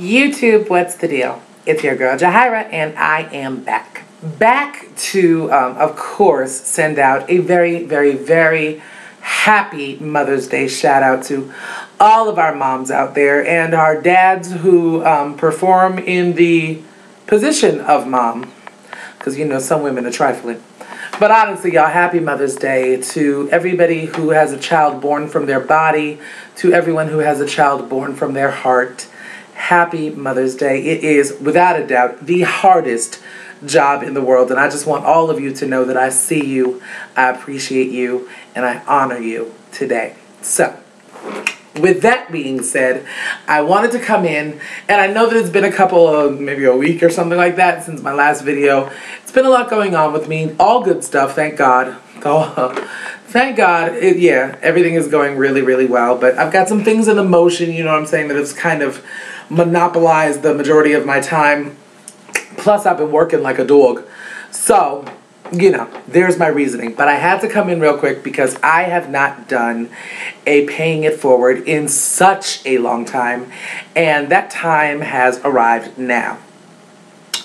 YouTube, what's the deal? It's your girl Jahira, and I am back. Back to, of course, send out a very, very, very happy Mother's Day shout out to all of our moms out there and our dads who perform in the position of mom. Because, you know, some women are trifling. But honestly, y'all, happy Mother's Day to everybody who has a child born from their body, to everyone who has a child born from their heart. Happy Mother's Day. It is, without a doubt, the hardest job in the world. And I just want all of you to know that I see you, I appreciate you, and I honor you today. So, with that being said, I wanted to come in, and I know that it's been a couple of, maybe a week or something like that since my last video. It's been a lot going on with me. All good stuff, thank God. Oh, thank God. Yeah, everything is going really, really well. But I've got some things in motion, you know what I'm saying, that has kind of monopolized the majority of my time. Plus, I've been working like a dog. So, you know, there's my reasoning. But I had to come in real quick because I have not done a paying it forward in such a long time. And that time has arrived now.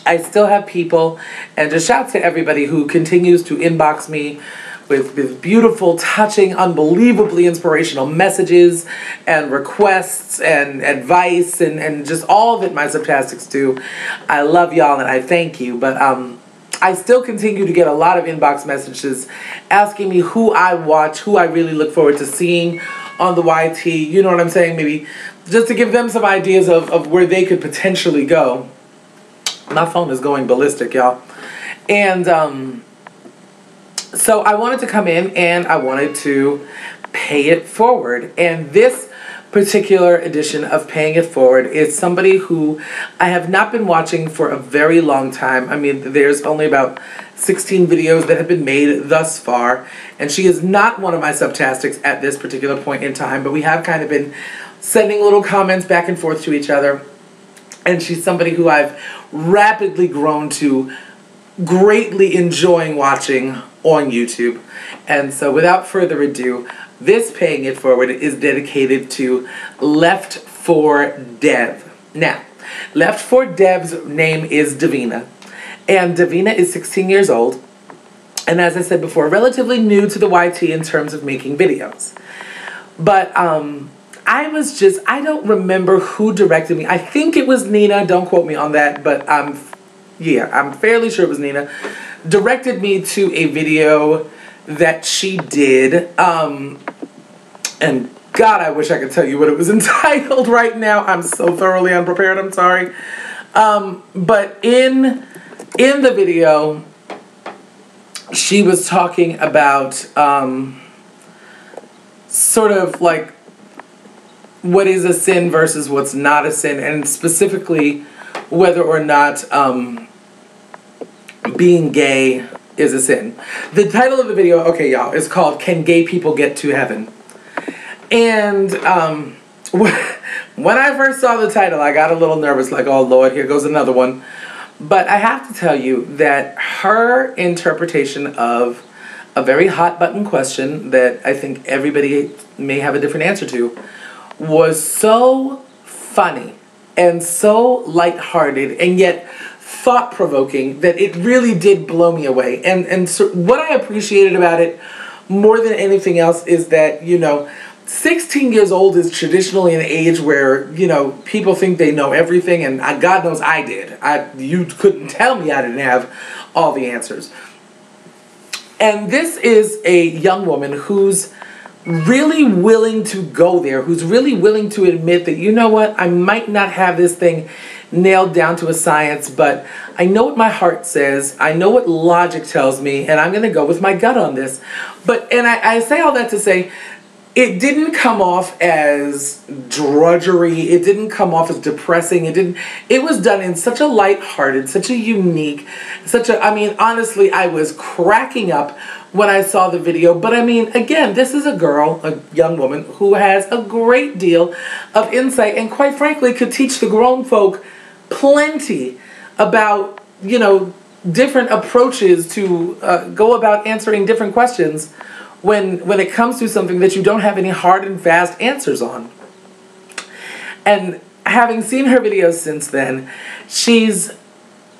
I still have people, and just shout to everybody who continues to inbox me with beautiful, touching, unbelievably inspirational messages and requests and advice and just all that my subtastics do. I love y'all and I thank you, but I still continue to get a lot of inbox messages asking me who I watch, who I really look forward to seeing on the YT, you know what I'm saying? Maybe just to give them some ideas of where they could potentially go. My phone is going ballistic, y'all. And so I wanted to come in and I wanted to pay it forward. And this particular edition of Paying It Forward is somebody who I have not been watching for a very long time. I mean, there's only about 16 videos that have been made thus far. And she is not one of my subtastics at this particular point in time. But we have kind of been sending little comments back and forth to each other. And she's somebody who I've rapidly grown to greatly enjoying watching on YouTube. And so without further ado, this Paying It Forward is dedicated to Left4Dev. Now, Left4Dev's name is Davina. And Davina is 16 years old. And as I said before, relatively new to the YT in terms of making videos. But I don't remember who directed me. I think it was Nina, don't quote me on that, but I'm fairly sure it was Nina. Directed me to a video that she did, and God, I wish I could tell you what it was entitled right now. I'm so thoroughly unprepared, I'm sorry. But in the video, she was talking about sort of like what is a sin versus what's not a sin, and specifically whether or not being gay is a sin. The title of the video, okay y'all, is called Can Gay People Get to Heaven? And when I first saw the title, I got a little nervous, like, oh Lord, here goes another one. But I have to tell you that her interpretation of a very hot button question that I think everybody may have a different answer to was so funny and so lighthearted and yet thought-provoking that it really did blow me away. And so what I appreciated about it more than anything else is that, you know, 16 years old is traditionally an age where, you know, people think they know everything, and God knows I did. You couldn't tell me I didn't have all the answers. And this is a young woman who's really willing to go there, who's really willing to admit that, you know what, I might not have this thing nailed down to a science, but I know what my heart says, I know what logic tells me, and I'm going to go with my gut on this. And I say all that to say, it didn't come off as drudgery, it didn't come off as depressing, it was done in such a lighthearted, such a unique, I mean, honestly, I was cracking up when I saw the video. But I mean, again, this is a girl, a young woman, who has a great deal of insight and quite frankly could teach the grown folk plenty about, you know, different approaches to go about answering different questions when it comes to something that you don't have any hard and fast answers on. And having seen her videos since then, she's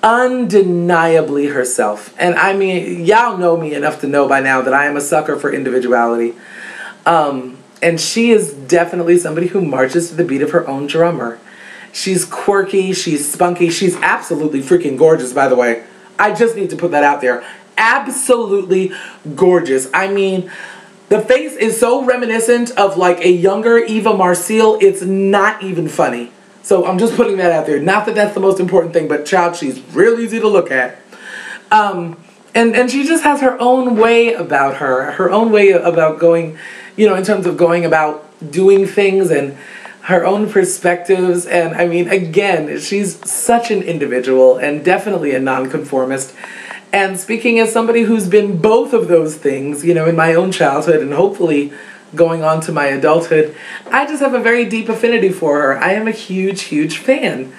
undeniably herself. And I mean, y'all know me enough to know by now that I am a sucker for individuality. And she is definitely somebody who marches to the beat of her own drummer. She's quirky, she's spunky, she's absolutely freaking gorgeous, by the way. I just need to put that out there. Absolutely gorgeous. I mean, the face is so reminiscent of like a younger Eva Marcille, it's not even funny. So I'm just putting that out there. Not that that's the most important thing, but child, she's real easy to look at. And she just has her own way about her own way about going, you know, in terms of going about doing things and her own perspectives. And I mean, again, she's such an individual and definitely a nonconformist. And speaking as somebody who's been both of those things, you know, in my own childhood and hopefully going on to my adulthood, I just have a very deep affinity for her. I am a huge, huge fan.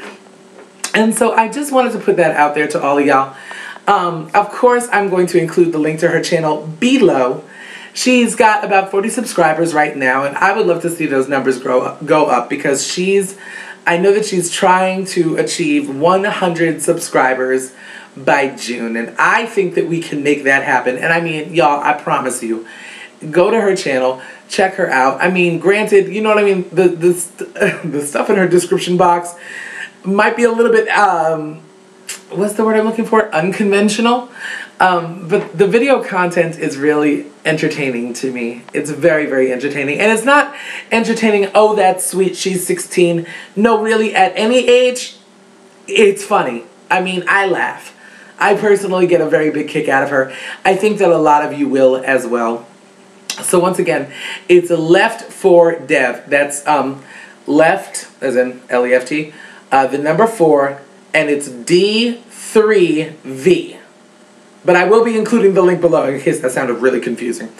And so I just wanted to put that out there to all of y'all. Of course, I'm going to include the link to her channel below. She's got about 40 subscribers right now, and I would love to see those numbers go up because I know that she's trying to achieve 100 subscribers by June, and I think that we can make that happen. And I mean, y'all, I promise you, go to her channel, check her out. I mean, granted, you know what I mean, the stuff in her description box might be a little bit, what's the word I'm looking for? Unconventional. But the video content is really entertaining to me. It's very, very entertaining. And it's not entertaining, oh, that's sweet, she's 16. No, really, at any age, it's funny. I mean, I laugh. I personally get a very big kick out of her. I think that a lot of you will as well. So once again, it's Left4Dev. That's left, as in L-E-F-T, the number 4, and it's D3V. But I will be including the link below in case that sounded really confusing.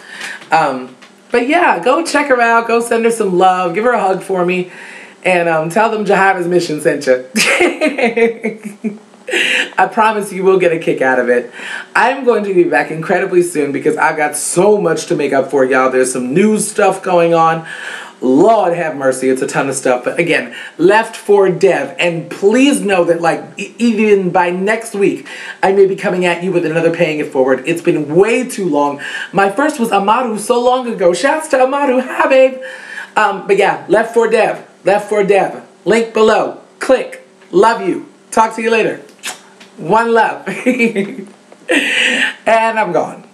But yeah, go check her out. Go send her some love. Give her a hug for me. And tell them Jahira's Mission sent you. I promise you will get a kick out of it. I'm going to be back incredibly soon because I've got so much to make up for, y'all. There's some news stuff going on. Lord have mercy, it's a ton of stuff. But again, Left4Dev. And please know that, like, even by next week, I may be coming at you with another Paying It Forward. It's been way too long. My first was Amaru so long ago. Shouts to Amaru. Hi, babe. But yeah, Left4Dev. Left4Dev. Link below. Click. Love you. Talk to you later. One love. And I'm gone.